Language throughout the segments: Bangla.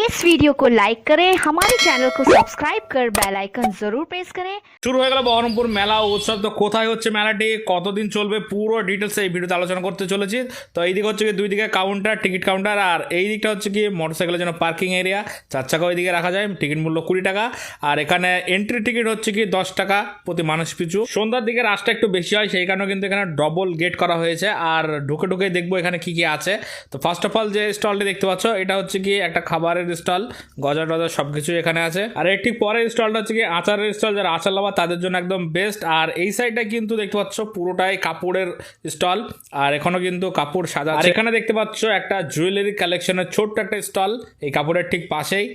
इस वीडियो को लाइक करें, हमारे चैनल को सब्सक्राइब कर बेल आइकन जरूर प्रेस करें। শুরু হয়ে গেল বহরমপুর মেলা উৎসব। তো কোথায় হচ্ছে মেলাটি, কতদিন চলবে, পুরো ডিটেলস এই ভিডিওতে আলোচনা করতে চলেছি। তো এইদিকে হচ্ছে কি দুই দিকে কাউন্টার, টিকিট কাউন্টার, আর এই দিকটা হচ্ছে কি মোটরসাইকেলের জন্য পার্কিং এরিয়া। 4 চাকা ওইদিকে রাখা যায়, টিকিট মূল্য 20 টাকা। আর এখানে এন্ট্রি টিকিট হচ্ছে কি 10 টাকা প্রতি মানুষ পিছু। সন্ধ্যার দিকে রাস্তা একটু বেশি হয়, সেই কারণে কিন্তু এখানে ডবল গেট করা হয়েছে। আর ঢুকে ঢুকে দেখবো এখানে কি কি আছে। তো ফার্স্ট অফ অল যে স্টলটি দেখতে পাচ্ছ, এটা হচ্ছে কি একটা খাবারের স্টল, গজা টজা সবকিছু এখানে আছে। আর এর ঠিক পরের স্টলটা হচ্ছে কি আচারের স্টল, যারা আচার লাভা তাদের জন্য একদম বেস্ট। আর এই সাইডটা কিন্তু দেখতে পাচ্ছ পুরোটাই কাপড়ের স্টল, আর এখনো কিন্তু কাপড় সাজা। আর এখানে দেখতে পাচ্ছ একটা জুয়েলারি কালেকশনের ছোট্ট একটা স্টল, এই কাপড়ের ঠিক পাশেই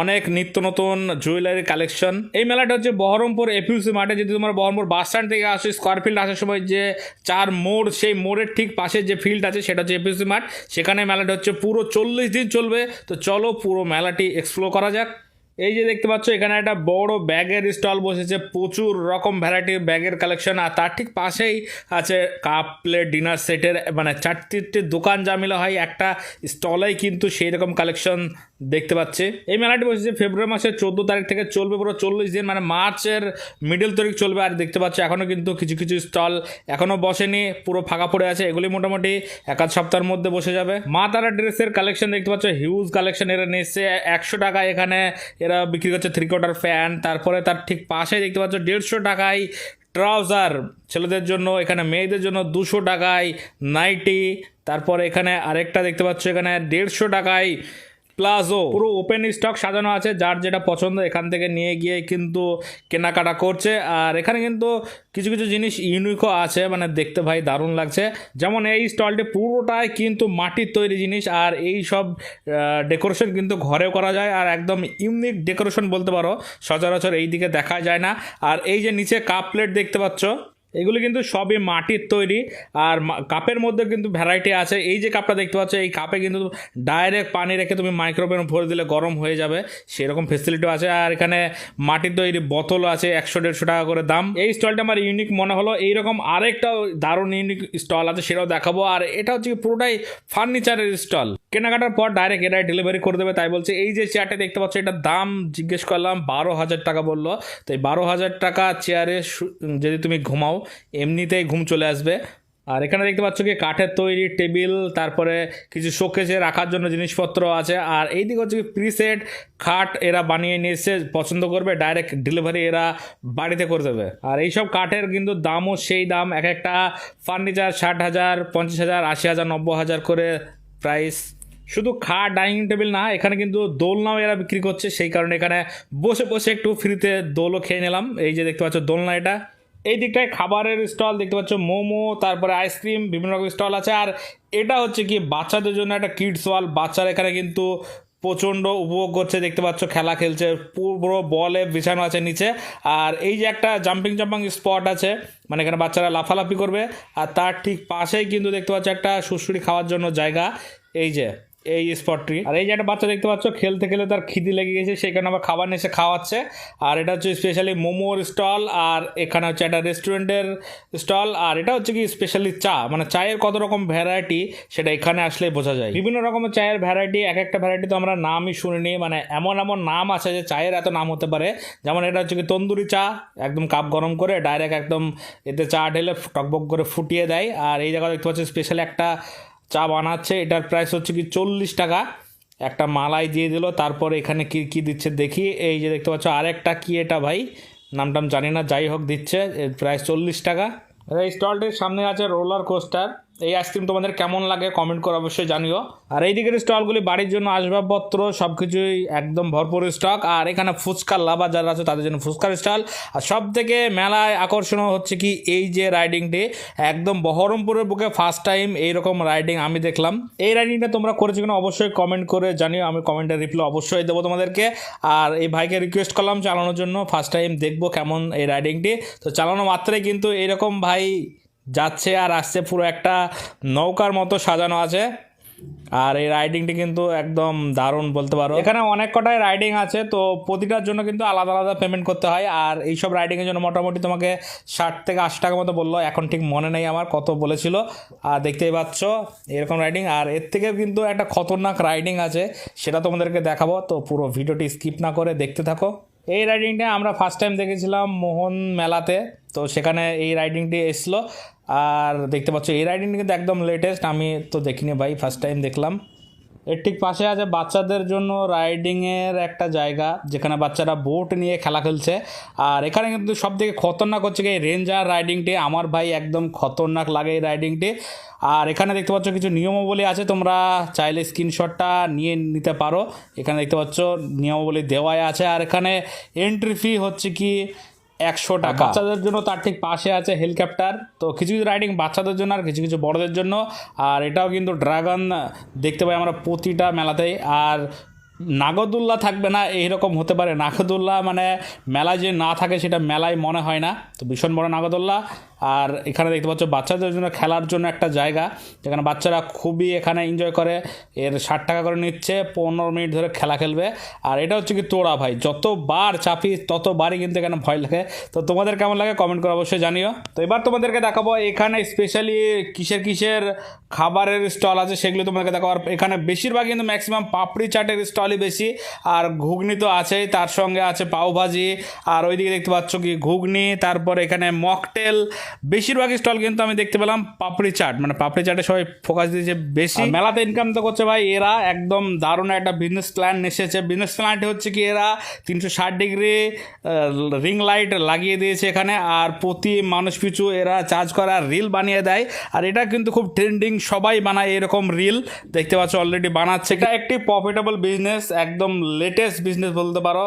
অনেক নিত্য নতুন জুয়েলারি কালেকশন। এই মেলাটা হচ্ছে বহরমপুর এপিউসি মাঠে। যদি তোমার বহরমপুর বাস স্ট্যান্ড থেকে আসো, স্কোয়ার ফিল্ড আসার সময় যে 4 মোড়, সেই মোড়ের ঠিক পাশে যে ফিল্ড আছে সেটা হচ্ছে এপিউসি মাঠ। সেখানে মেলাটা হচ্ছে পুরো 40 দিন চলবে। তো চলো পুরো মেলাটি এক্সপ্লোর করা যাক। এই যে দেখতে পাচ্ছ এখানে একটা বড় ব্যাগের স্টল বসেছে, প্রচুর রকম ভ্যারাইটির ব্যাগের কালেকশন। আর তার ঠিক পাশেই আছে কাপ প্লেট, ডিনার সেটের, মানে 4টি দোকান যা মিলে হয় একটা স্টলেই কিন্তু সেই রকম কালেকশন দেখতে পাচ্ছি। এই মেলাটি বসেছে ফেব্রুয়ারি মাসের 14 তারিখ থেকে, চলবে পুরো 40 দিন, মানে মার্চের মিডল তারিখ চলবে। আর দেখতে পাচ্ছ এখনও কিন্তু কিছু কিছু স্টল এখনও বসেনি, পুরো ফাঁকা পড়ে আছে। এগুলি মোটামুটি 1-8 সপ্তাহের মধ্যে বসে যাবে। মা তারা ড্রেসের কালেকশন দেখতে পাচ্ছ, হিউজ কালেকশন। এরা নিচ্ছে 100 টাকা, এখানে এরা বিক্রি করছে 3/4 প্যান্ট। তারপরে তার ঠিক পাশে দেখতে পাচ্ছ 150 টাকায় ট্রাউজার ছেলেদের জন্য, এখানে মেয়েদের জন্য 200 টাকায় নাইটি। তারপরে এখানে আরেকটা দেখতে পাচ্ছ, এখানে 150 টাকায় প্লাজো। পুরো ওপেন স্টক সাজানো আছে, যার যেটা পছন্দ এখান থেকে নিয়ে গিয়ে কিন্তু কেনাকাটা করছে। আর এখানে কিন্তু কিছু কিছু জিনিস ইউনিকও আছে, মানে দেখতে ভাই দারুণ লাগছে। যেমন এই স্টলটি পুরোটাই কিন্তু মাটির তৈরি জিনিস, আর এই সব ডেকোরেশন কিন্তু ঘরেও করা যায়। আর একদম ইউনিক ডেকোরেশন বলতে পারো, সচরাচর এই দিকে দেখা যায় না। আর এই যে নিচে কাপ প্লেট দেখতে পাচ্ছ, এগুলি কিন্তু সবই মাটির তৈরি। আর কাপের মধ্যে কিন্তু ভ্যারাইটি আছে। এই যে কাপটা দেখতে পাচ্ছ, এই কাপে কিন্তু ডাইরেক্ট পানি রেখে তুমি মাইক্রোওভেনে ভরে দিলে গরম হয়ে যাবে, সেরকম ফেসিলিটিও আছে। আর এখানে মাটির তৈরি বোতলও আছে, 100-150 টাকা করে দাম। এই স্টলটা আমার ইউনিক মনে হলো। এইরকম আরেকটাও দারুণ ইউনিক স্টল আছে, সেটাও দেখাবো। আর এটা হচ্ছে পুরোটাই ফার্নিচারের স্টল, কেনাকাটার পর ডাইরেক্ট এরাই ডেলিভারি করে দেবে, তাই বলছে। এই যে চেয়ারটা দেখতে পাচ্ছ, এটার দাম জিজ্ঞেস করলাম, 12,000 টাকা বললো। তো এই 12,000 টাকা চেয়ারে যদি তুমি ঘুমাও, এমনিতেই ঘুম চলে আসবে। আর এখানে দেখতে পাচ্ছ কি কাঠের তৈরি টেবিল, তারপরে কিছু শোকেসে রাখার জন্য জিনিসপত্র আছে। আর এইদিকে হচ্ছে কি প্রিসেট খাট এরা বানিয়ে নিয়ে এসে, পছন্দ করবে ডাইরেক্ট ডেলিভারি এরা বাড়িতে করে দেবে। আর এইসব কাঠের কিন্তু দামও সেই দাম, এক একটা ফার্নিচার 60,000, 50,000, 80,000, 90,000 করে প্রাইস। শুধু খাট, ডাইনিং টেবিল না, এখানে কিন্তু দোলনাও এরা বিক্রি করছে, সেই কারণে এখানে বসে বসে একটু ফ্রিতে দোলও খেয়ে নিলাম। এই যে দেখতে পাচ্ছ দোলনা, এটা এই দিকটায় খাবারের স্টল দেখতে পাচ্ছ, মোমো, তারপরে আইসক্রিম, বিভিন্ন রকম স্টল আছে। আর এটা হচ্ছে কি বাচ্চাদের জন্য একটা কিডস ওয়ার্ল্ড, বাচ্চারা এখানে কিন্তু প্রচণ্ড উপভোগ করছে, দেখতে পাচ্ছ খেলা খেলছে, পুরো বলে বিছানো আছে নিচে। আর এই যে একটা জাম্পিং স্পট আছে, মানে এখানে বাচ্চারা লাফালাফি করবে। আর তার ঠিক পাশেই কিন্তু দেখতে পাচ্ছ একটা সুড়সুড়ি খাওয়ার জন্য জায়গা, এই যে এই স্পটটি। আর এই যে একটা বাচ্চা দেখতে পাচ্ছ খেলতে খেলতে তার খিদে লেগে গেছে, সেখানে আবার খাবার নিয়ে এসে খাওয়াচ্ছে। আর এটা হচ্ছে স্পেশালি মোমোর স্টল। আর এখানে হচ্ছে একটা রেস্টুরেন্টের স্টল। আর এটা হচ্ছে কি স্পেশালি চা, মানে চায়ের কত রকম ভ্যারাইটি সেটা এখানে আসলে বোঝা যায়। বিভিন্ন রকমের চায়ের ভ্যারাইটি, এক একটা ভ্যারাইটি তো আমরা নামই শুনিনি, মানে এমন এমন নাম আছে যে চায়ের এত নাম হতে পারে। যেমন এটা হচ্ছে কি তন্দুরি চা, একদম কাপ গরম করে ডাইরেক্ট একদম এতে চা ঢেলে টকবক করে ফুটিয়ে দেয়। আর এই জায়গায় দেখতে পাচ্ছি স্পেশালি একটা চা বানাচ্ছে, এটার প্রাইস হচ্ছে কি 40 টাকা। একটা মালাই দিয়ে দিল, তারপর এখানে কি কি দিচ্ছে দেখি। এই যে দেখতে পাচ্ছ আরেকটা কি, এটা ভাই নামটাম জানি না, যাই হোক দিচ্ছে, এর প্রাইস 40 টাকা। এই স্টলটির সামনে আছে রোলার কোস্টার। এই আইসক্রিম তোমাদের কেমন লাগে কমেন্ট করে অবশ্যই জানিও। আর এই দিকের স্টলগুলি বাড়ির জন্য আসবাবপত্র সব কিছুই একদম ভরপুর স্টক। আর এখানে ফুচকার লাভার যারা আছে তাদের জন্য ফুচকার স্টল। আর সব থেকে মেলায় আকর্ষণ হচ্ছে কি এই যে রাইডিংটি, একদম বহরমপুরের বুকে ফার্স্ট টাইম এইরকম রাইডিং আমি দেখলাম। এই রাইডিংটা তোমরা করেছো কিনা অবশ্যই কমেন্ট করে জানিও, আমি কমেন্টের রিপ্লাই অবশ্যই দেবো তোমাদেরকে। আর এই ভাইকে রিকোয়েস্ট করলাম চালানোর জন্য, ফার্স্ট টাইম দেখবো কেমন এই রাইডিংটি। তো চালানো মাত্রই কিন্তু এইরকম ভাই যাচ্ছে আর আসছে, পুরো একটা নৌকার মতো সাজানো আছে। আর এই রাইডিংটি কিন্তু একদম দারুণ বলতে পারো। এখানে অনেক কটাই রাইডিং আছে, তো প্রতিটার জন্য কিন্তু আলাদা আলাদা পেমেন্ট করতে হয়। আর এইসব রাইডিংয়ের জন্য মোটামুটি তোমাকে 60 থেকে 80 টাকা মতো বললো, এখন ঠিক মনে নেই আমার কত বলেছিল। আর দেখতেই পাচ্ছ এরকম রাইডিং, আর এর থেকেও কিন্তু একটা খতরনাক রাইডিং আছে, সেটা তোমাদেরকে দেখাবো। তো পুরো ভিডিওটি স্কিপ না করে দেখতে থাকো। এই রাইডিংটা আমরা ফার্স্ট টাইম দেখেছিলাম মোহন মেলাতে, তো সেখানে এই রাইডিংটি এসলো। আর দেখতে পাচ্ছ এই রাইডিংটি কিন্তু একদম লেটেস্ট, আমি তো দেখিনি ভাই, ফার্স্ট টাইম দেখলাম। এর ঠিক পাশে আছে বাচ্চাদের জন্য রাইডিংয়ের একটা জায়গা, যেখানে বাচ্চারা বোট নিয়ে খেলা খেলছে। আর এখানে কিন্তু সব থেকে খতরনাক হচ্ছে কি এই রেঞ্জার রাইডিংটি, আমার ভাই একদম খতরনাক লাগে এই রাইডিংটি। আর এখানে দেখতে পাচ্ছ কিছু নিয়মাবলী আছে, তোমরা চাইলে স্ক্রিনশটটা নিয়ে নিতে পারো। এখানে দেখতে পাচ্ছ নিয়মাবলী দেওয়াই আছে। আর এখানে এন্ট্রি ফি হচ্ছে কি 100 টাকা। বাচ্চাদের জন্য তার ঠিক পাশে আছে হেলিকপ্টার। তো কিছু কিছু রাইডিং বাচ্চাদের জন্য আর কিছু কিছু বড়দের জন্য। আর এটাও কিন্তু ড্রাগন দেখতে পাই আমরা প্রতিটা মেলাতেই। আর নাগরদোল্লা থাকবে না এইরকম হতে পারে, নাগরদোল্লা মানে মেলায় যে না থাকে সেটা মেলায় মনে হয় না, তো ভীষণ বড় নাগরদোল্লা। আর এখানে দেখতে পাচ্ছ বাচ্চাদের জন্য খেলার জন্য একটা জায়গা, যেখানে বাচ্চারা খুবই এখানে এনজয় করে। এর 60 টাকা করে নিচ্ছে, 15 মিনিট ধরে খেলা খেলবে। আর এটা হচ্ছে কি তোড়া ভাই, যতবার চাপি ততবারই কিন্তু এখানে ভয় লাগে। তো তোমাদের কেমন লাগে কমেন্ট করে অবশ্যই জানিও। তো এবার তোমাদেরকে দেখাবো এখানে স্পেশালি কিসের কিসের খাবারের স্টল আছে সেগুলো তোমাদেরকে দেখাবো। আর এখানে বেশিরভাগ কিন্তু ম্যাক্সিমাম পাপড়ি চাটের স্টলই বেশি, আর ঘুগনি তো আছেই, তার সঙ্গে আছে পাওভাজি। আর ওইদিকে দেখতে পাচ্ছ কি ঘুগনি, তারপর এখানে মকটেল। বেশিরভাগ স্টল কিন্তু আমি দেখতে পেলাম পাপড়ি চাট, মানে পাপড়ি চাটে সবাই ফোকাস দিয়েছে বেশি। মেলাতে ইনকাম তো করছে ভাই এরা, একদম দারুণ একটা বিজনেস প্ল্যান এসেছে। বিজনেস প্ল্যানটি হচ্ছে কি এরা 360 ডিগ্রি রিং লাইট লাগিয়ে দিয়েছে এখানে, আর প্রতি মানুষ পিছু এরা চার্জ করে আর রিল বানিয়ে দেয়। আর এটা কিন্তু খুব ট্রেন্ডিং, সবাই বানায় এরকম রিল, দেখতে পাচ্ছ অলরেডি বানাচ্ছে। এটা একটি প্রফিটেবল বিজনেস, একদম লেটেস্ট বিজনেস বলতে পারো।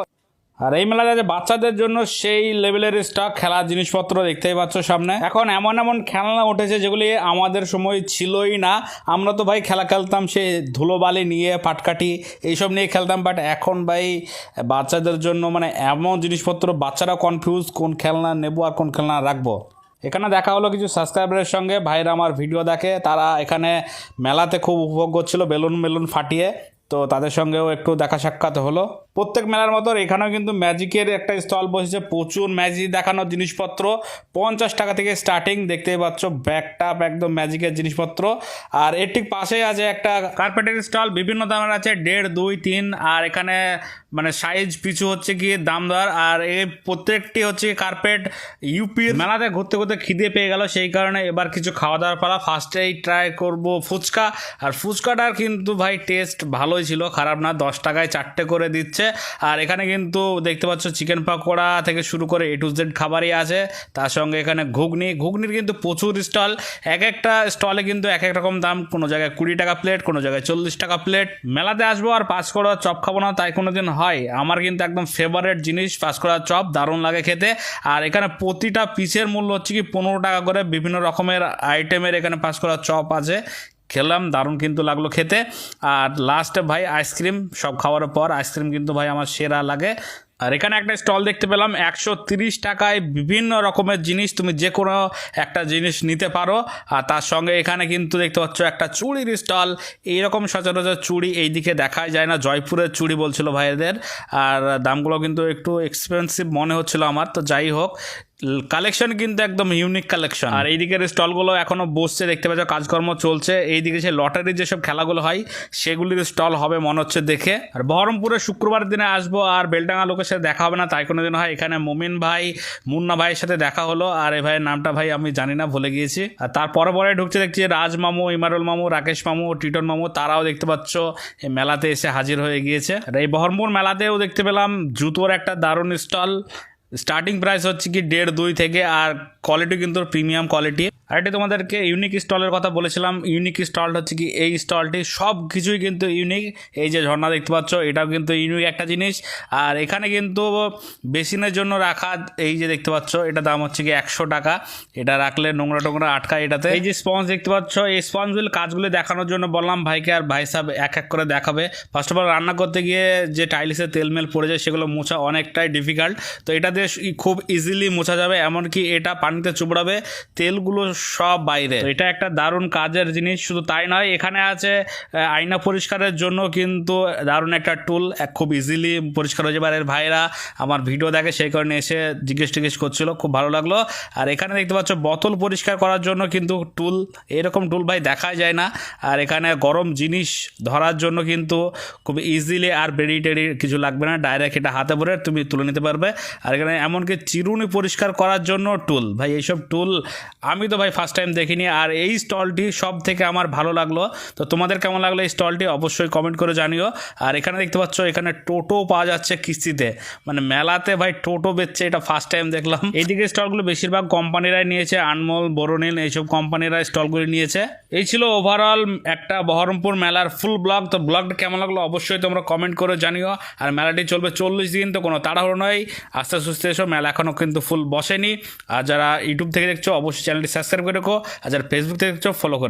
আর এই মেলাতে আছে বাচ্চাদের জন্য সেই লেভেলের স্টক, খেলার জিনিসপত্র দেখতেই পাচ্ছ সামনে। এখন এমন এমন খেলনা উঠেছে যেগুলি আমাদের সময় ছিলই না। আমরা তো ভাই খেলা খেলতাম সে ধুলোবালি নিয়ে, পাটকাঠি এইসব নিয়ে খেলতাম, বাট এখন ভাই বাচ্চাদের জন্য মানে এমন জিনিসপত্র, বাচ্চারা কনফিউজ কোন খেলনা নেবো আর কোন খেলনা রাখবো। এখানে দেখা হলো কিছু সাবস্ক্রাইবারের সঙ্গে, ভাইরা আমার ভিডিও দেখে, তারা এখানে মেলাতে খুব উপভোগ করছিল বেলুন ফাটিয়ে, তো তাদের সঙ্গেও একটু দেখা সাক্ষাৎ হলো। প্রত্যেক মেলার মতো এখানেও কিন্তু ম্যাজিকের একটা স্টল বসেছে, প্রচুর ম্যাজিক দেখানোর জিনিসপত্র, 50 টাকা থেকে স্টার্টিং। দেখতেই পাচ্ছ ব্যাকটাপ একদম ম্যাজিকের জিনিসপত্র। আর এর ঠিক পাশেই আছে একটা কার্পেটের স্টল, বিভিন্ন দামের আছে, 1.5, 2, 3। আর এখানে মানে সাইজ পিছু হচ্ছে গিয়ে দাম দর। আর এই প্রত্যেকটি হচ্ছে কার্পেট ইউপির। মেলাতে ঘুরতে ঘুরতে খিদে পেয়ে গেল, সেই কারণে এবার কিছু খাওয়া দাওয়ার পালা। ফার্স্টেই ট্রাই করব ফুচকা। আর ফুচকাটার কিন্তু ভাই টেস্ট ভালোই ছিল, খারাপ না, 10 টাকায় 4টে করে দিচ্ছে। আর এখানে কিন্তু দেখতে পাচ্ছ চিকেন পাকোড়া থেকে শুরু করে A to Z খাবারই আছে। তার সঙ্গে এখানে ঘুগনির কিন্তু প্রচুর স্টল, এক একটা স্টলে কিন্তু এক এক রকম দাম, কোনো জায়গায় 20 টাকা প্লেট, কোনো জায়গায় 40 টাকা প্লেট। মেলাতে আসবো আর পাঁচকড়া চপ খাবো না তাই কোনো দিন হয়? আমার কিন্তু একদম ফেভারিট জিনিস পাঁচকড়া চপ, দারুণ লাগে খেতে। আর এখানে প্রতিটা পিসের মূল্য হচ্ছে কি 15 টাকা করে, বিভিন্ন রকমের আইটেমের এখানে পাঁচকড়া চপ আছে। খেলাম, দারুণ কিন্তু লাগলো খেতে। আর লাস্টে ভাই আইসক্রিম, সব খাওয়ার পর আইসক্রিম কিন্তু ভাই আমার সেরা লাগে। আর এখানে একটা স্টল দেখতে পেলাম 130 টাকায় বিভিন্ন রকমের জিনিস, তুমি যে কোনো একটা জিনিস নিতে পারো। আর তার সঙ্গে এখানে কিন্তু দেখতে পাচ্ছ একটা চুড়ির স্টল। এইরকম সচরাচর চুড়ি এইদিকে দেখাই যায় না, জয়পুরের চুড়ি বলছিল ভাইদের। আর দামগুলো কিন্তু একটু এক্সপেন্সিভ মনে হচ্ছিল আমার, তো যাই হোক কালেকশন কিন্তু একদম ইউনিক কালেকশন। আর এইদিকের স্টলগুলো এখনও বসছে, দেখতে পাচ্ছ কাজকর্ম চলছে। এইদিকে সে লটারির যেসব খেলাগুলো হয় সেগুলির স্টল হবে মনে হচ্ছে দেখে। আর বহরমপুরে শুক্রবার দিনে আসবো, আর বেলডাঙ্গা লোকের সাথে দেখা হবে না তাই কোনো দিন হয়। এখানে মুমিন ভাই, মুন্না ভাইয়ের সাথে দেখা হলো। আর এই ভাইয়ের নামটা ভাই আমি জানি না, ভুলে গিয়েছি। আর তারপরে পরে ঢুকছে দেখছি রাজ মামু, ইমারুল মামু, রাকেশ মামু, টিটন মামু, তারাও দেখতে পাচ্ছ এই মেলাতে এসে হাজির হয়ে গিয়েছে। আর এই বহরমপুর মেলাতেও দেখতে পেলাম জুতোর একটা দারুণ স্টল। স্টার্টিং প্রাইস হচ্ছে কি 1.5, 2 থেকে, আর কোয়ালিটি কিন্তু প্রিমিয়াম কোয়ালিটি। আর এটি তোমাদেরকে ইউনিক স্টলের কথা বলেছিলাম, ইউনিক স্টল হচ্ছে কি এই স্টলটি, সব কিছুই কিন্তু ইউনিক। এই যে ঝর্ণা দেখতে পাচ্ছ এটাও কিন্তু ইউনিক একটা জিনিস। আর এখানে কিন্তু বেসিনের জন্য রাখা, এই যে দেখতে পাচ্ছ এটা দাম হচ্ছে কি 100 টাকা। এটা রাখলে নোংরা টোংরা আটকায় এটাতে। এই যে স্পঞ্জ দেখতে পাচ্ছ, এই স্পঞ্জগুলো কাজগুলো দেখানোর জন্য বললাম ভাইকে, আর ভাই সাহেব এক এক করে দেখাবে। ফার্স্ট অফ অল রান্না করতে গিয়ে যে টাইলসে তেলমেল পড়ে যায় সেগুলো মোছা অনেকটাই ডিফিকাল্ট, তো এটা দিয়ে খুব ইজিলি মোছা যাবে। এমনকি এটা পানিতে চুবড়াবে, তেলগুলো সব বাইরে। তো এটা একটা দারুণ কাজের জিনিস। শুধু তাই নয়, এখানে আছে আয়না পরিষ্কারের জন্য কিন্তু দারুণ একটা টুল, খুব ইজিলি পরিষ্কার হয়ে যাবে। আর এর ভাইরা আমার ভিডিও দেখে, সেই কারণে এসে জিজ্ঞেস করছিল, খুব ভালো লাগলো। আর এখানে দেখতে পাচ্ছ বোতল পরিষ্কার করার জন্য কিন্তু টুল, এরকম টুল ভাই দেখা যায় না। আর এখানে গরম জিনিস ধরার জন্য কিন্তু খুব ইজিলি, আর বেড়ি টেড়ি কিছু লাগবে না, ডাইরেক্ট এটা হাতে ভরে তুমি তুলে নিতে পারবে। আর এখানে এমনকি চিরুনি পরিষ্কার করার জন্য টুল, ভাই এইসব টুল আমি তো ভাই ফার্স্ট টাইম দেখিনি। আর এই স্টলটি সব থেকে আমার ভালো লাগলো। তো তোমাদের কেমন লাগলো এই স্টলটি অবশ্যই কমেন্ট করে জানিও। আর এখানে দেখতে পাচ্ছ এখানে টোটো পাওয়া যাচ্ছে কিস্তিতে, মানে মেলাতে ভাই টোটো বেচছে, এটা ফার্স্ট টাইম দেখলাম। এইদিকে স্টলগুলো বেশিরভাগ কোম্পানিরাই নিয়েছে, আনমোল, বোরোনিল এইসব কোম্পানিরা স্টলগুলি নিয়েছে। এই ছিল ওভারঅল একটা বহরমপুর মেলার ফুল ব্লগ। তো ব্লগটা কেমন লাগলো অবশ্যই তোমরা কমেন্ট করে জানিও। আর মেলাটি চলবে 40 দিন, তো কোনো তাড়াহুড়ো নয়, আস্তে আস্তে এসো, মেলা এখনও কিন্তু ফুল বসেনি। আর যারা ইউটিউব থেকে দেখছো অবশ্যই চ্যানেলটি সাবস্ক্রাইব করে রেখো, আর যারা ফেসবুক থেকে দেখছো ফলো করে